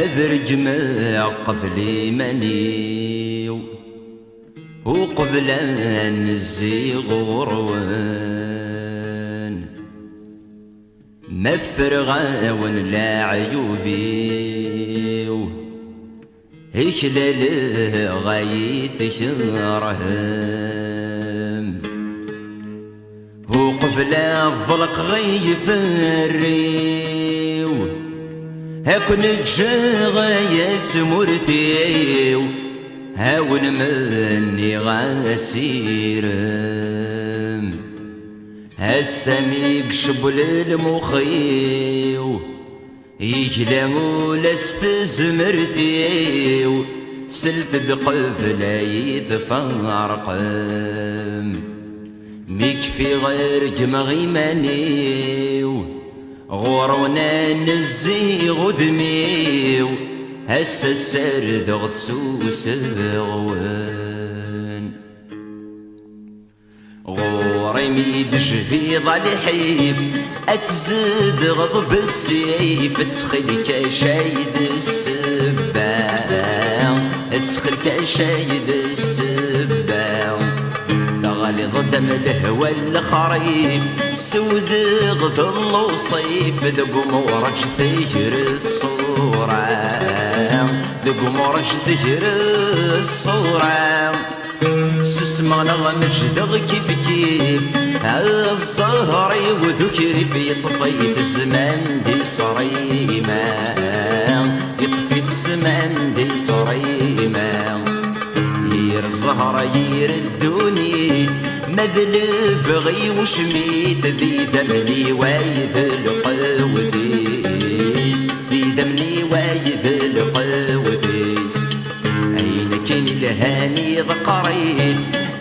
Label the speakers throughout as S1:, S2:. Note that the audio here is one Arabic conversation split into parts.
S1: أذرج ما قبل مني وقبل أن الزيغ غروان مفرغاون لا عيوبي هشلل غايث شرهم وقبل الظلق غيف الريو هكون جغاية مرتيو هاون مني غاسيرم هالسميق شبل المخيو يجلمو لست زمرتيو سلت دقف لا يتفارقم ميكفي غير جمغي منيو غورونا نزيغ ذميو هسا السرد غتسوس غوان غوري ميد جديد الحيف اتزد غضب السيف تسخلك شايد السبان تسخلك شايد السبان ثغالي ضدم الهوى الخريف سود غذل وصيف ذق مورج ثير الصورة ذق مورج ثير الصورة سسمع نغمج دغ كيف كيف الزهري وذكري في طفيت الزمان دي صريمة يطفي الزمان دي صريمة ير الزهرة ير الدنيا مذلف غي وشميت ذي ذمني وايذ القوديس ذي ذمني وايذ القوديس أين كان الهاني ذقريت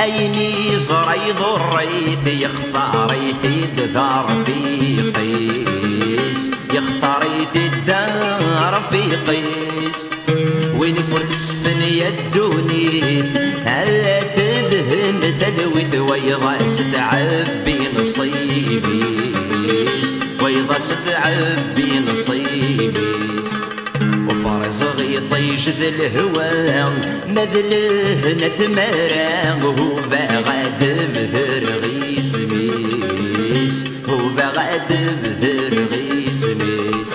S1: أيني زريض الريث يختاريت الدار في قيس يختاريت الدار في قيس وين فرت الثنية الدونيت هلا تذهن ثلوث ويضا ستعبي نصيبيس ويضا ستعبي نصيبيس وفرز غيطيج ذا الهوى مذله نتمران هو باغاد بذر غيس ميس هو باغاد بذر غيس ميس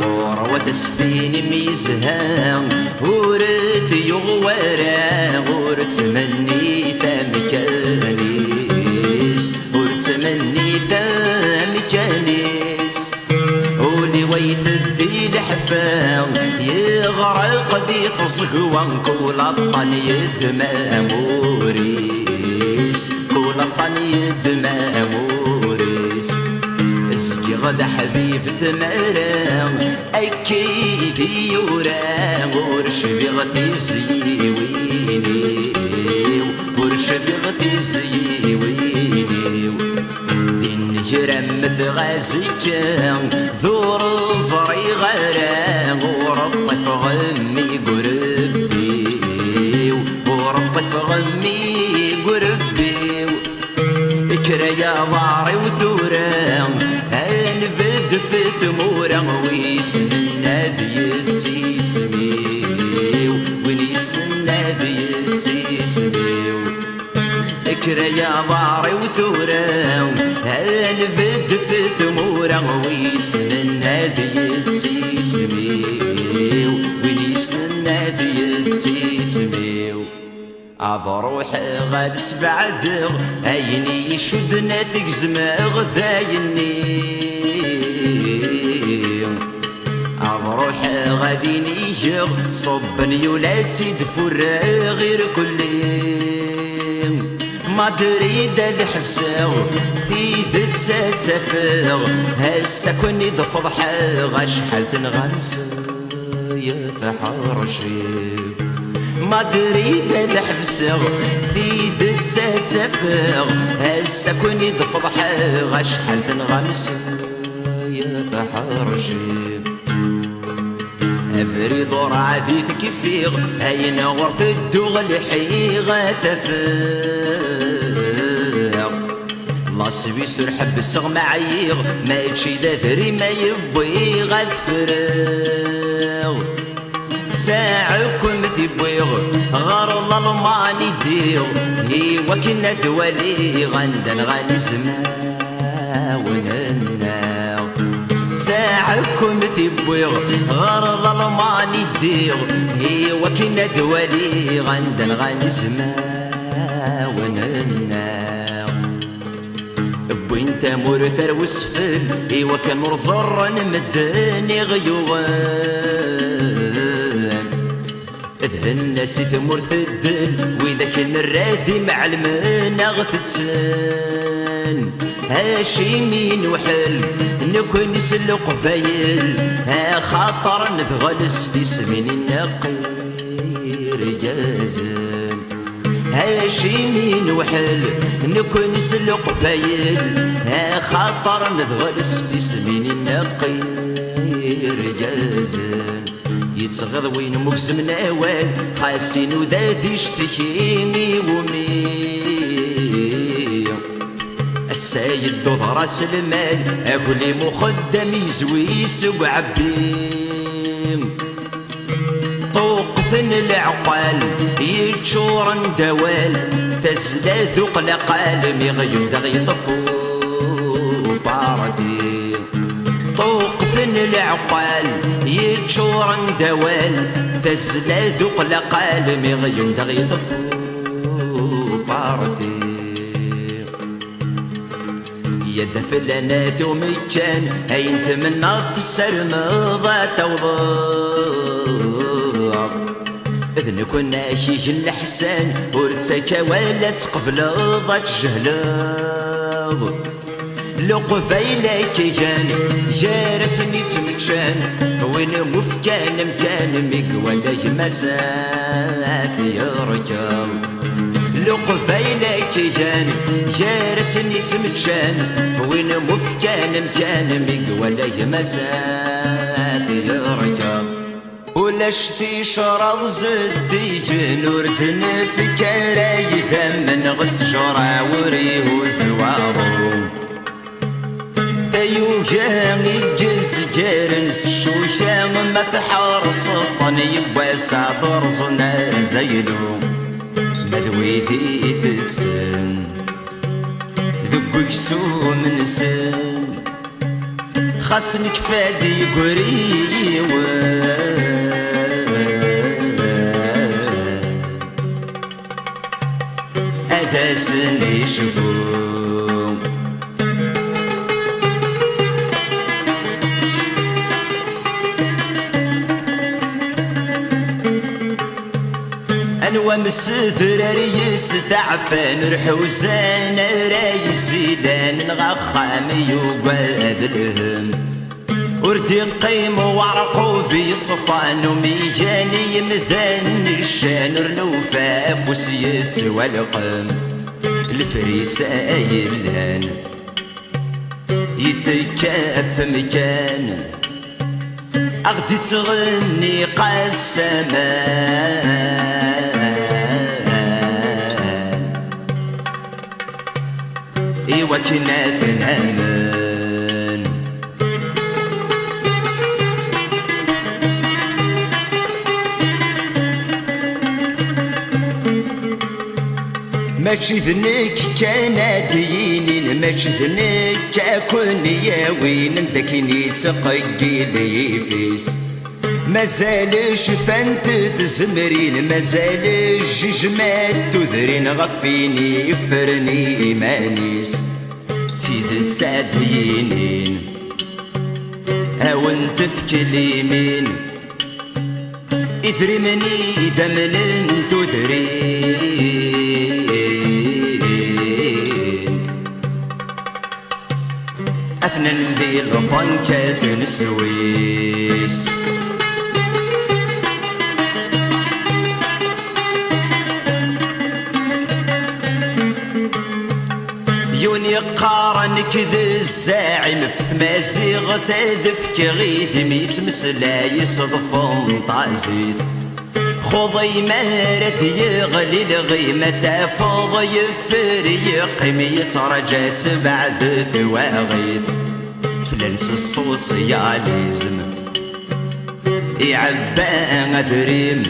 S1: غروة السفين ميزها ورث يغورا ورث مني ثمكانيس ورث مني ثمكانيس ولي ويثدي الحفاو يغرق دي تصغوان كل الطن يدمى موريس كل الطن يدمى موريس اسقي غدا حبيب تمرام اكيد يورا ورش بغتي زيويني ورش بغتي زيويني يرمث غازيكا ذور زري غرام ورطف غمي قربي ورطف غمي قربي اكرا يا ضاري وثورا انفد في ثمورا ويسن النادي تسيسمي ويسن النادي تسيسمي اكرا يا ضاري وثورا انفد في ثمورا ويسن النادي تسيسمي ويسن النادي تسيسمي أضروحي غاد سبع ذغ أيني يشدنا تقزمغ ذايني أضروحي غادي نيجغ صبني ولا تسيد فرا غير كلي ما دريد ذي حفساغ ثيذ تسافغ هسا كوني ضفض حاغ شحال تنغمس يا ثحرشي ما دريد ذي حفساغ ثيذ تسافغ هسا كوني ضفض حاغ شحال تنغمس يا ثحرشي أفري ضور عادي تكفيغ أين غرف الدغل حيغة تفاغ لاصبي سرحب السغ معيغ ما يتشي ذا ذري ما يبوي غثفراغ ساعكم ثبويغ غار الظلمان يدير هي وكنا دوالي غندن غاني سماوننا ساعكم ثبويغ غار الظلمان يدير هي وكنا دوالي غندن غاني سماوننا وانت مرثر وسفل ايوا كان رزر نمدني غيوان اذ الناس ثمر ثدل واذا كان الراثي مع المنا غتتسان هاشي مين وحل نكون نسلق فايل ها خاطر نثغل استسمين النقير جازن هاشي مين وحل نكون نسلق بايل ها خاطر نذغل استسمين النقير جازن يتصغض وين مقسم نوال حاسين وذاتي اشتكيني ومي السيد ضوض راس المال اكل مخدم يزوي سوق عبيم طوقثن العقال يتشورن دوال فزلا ذوق لقال مغيم دغي طفو باردي طوقثن العقال يتشورن دوال فزلا ذوق لقال مغيم دغي طفو باردي يد فلنا ذو مكان هين تمنى السرمضة توضر إذن كنا شيخ الحسان ورتسكا ولا سقف لضات جهلاض لقفايلا كيان جارسني تمتشان وين مفكان مكان مقولا يمسا في ركاب لقفايلا كيان جارسني تمتشان وين مفكان مكان مقولا يمسا في ركاب ولشتي شرض زدي نوردن في كراي ثمن غتجرى وريه وزوارو ثيوجا يجز كارنس الشوشا ما تحار سطن يبا ساطر صنا زيلو مذوي ذي تتسن ذوق يسوم نسن خاصنك فادي قريوان أداسني شفوم أنوى مسثر ريس تعفان رحوزان رايسي لان نغخامي وقاد الهم وردي قيم وعرقو في صفان وميجاني مذن الشان رنوفاف وسيت والقم الفريسة يلان يتكاف مكان أغدي تغني قسمان إيوا كنا ثنامان ماشي ذنك كان دينين ماشي ذنك كون ياوين ندكني تقيل يفيس مازالش فانت تزمرين مازالش جمات تذرين غفيني يفرني إيمانيس تسيد تسادينين هاو انت في كليمين إثري مني ذمل تذرين أثنى ذي البنكة السويس يوني قارن كذا الزاعم في ثمازيغ ثاذفك غيث ميت مسلا يصدفن طازيث خوضي مارد يغلي الغيمة تافض يفريق يترجى تبعث ثواغيث فلنس السوسياليزم يعبى ثريم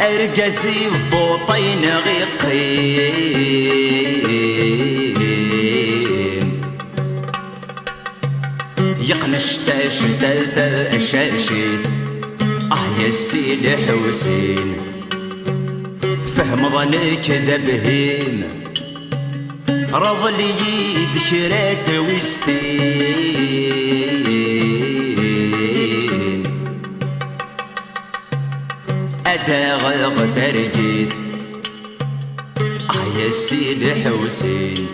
S1: ارجسي فوطين غيقيم يقنش تاشتات اشاشيت يا السيد حسين فهم ظنك ذا بهيم رض لي ذكرات وستين أداغ ترجيث يا السيد حسين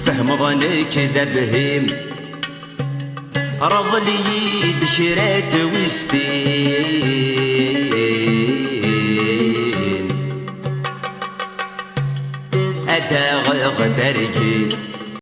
S1: فهم ظنك ذا بهيم رض لي ذكرات وستين أداغ ترجيث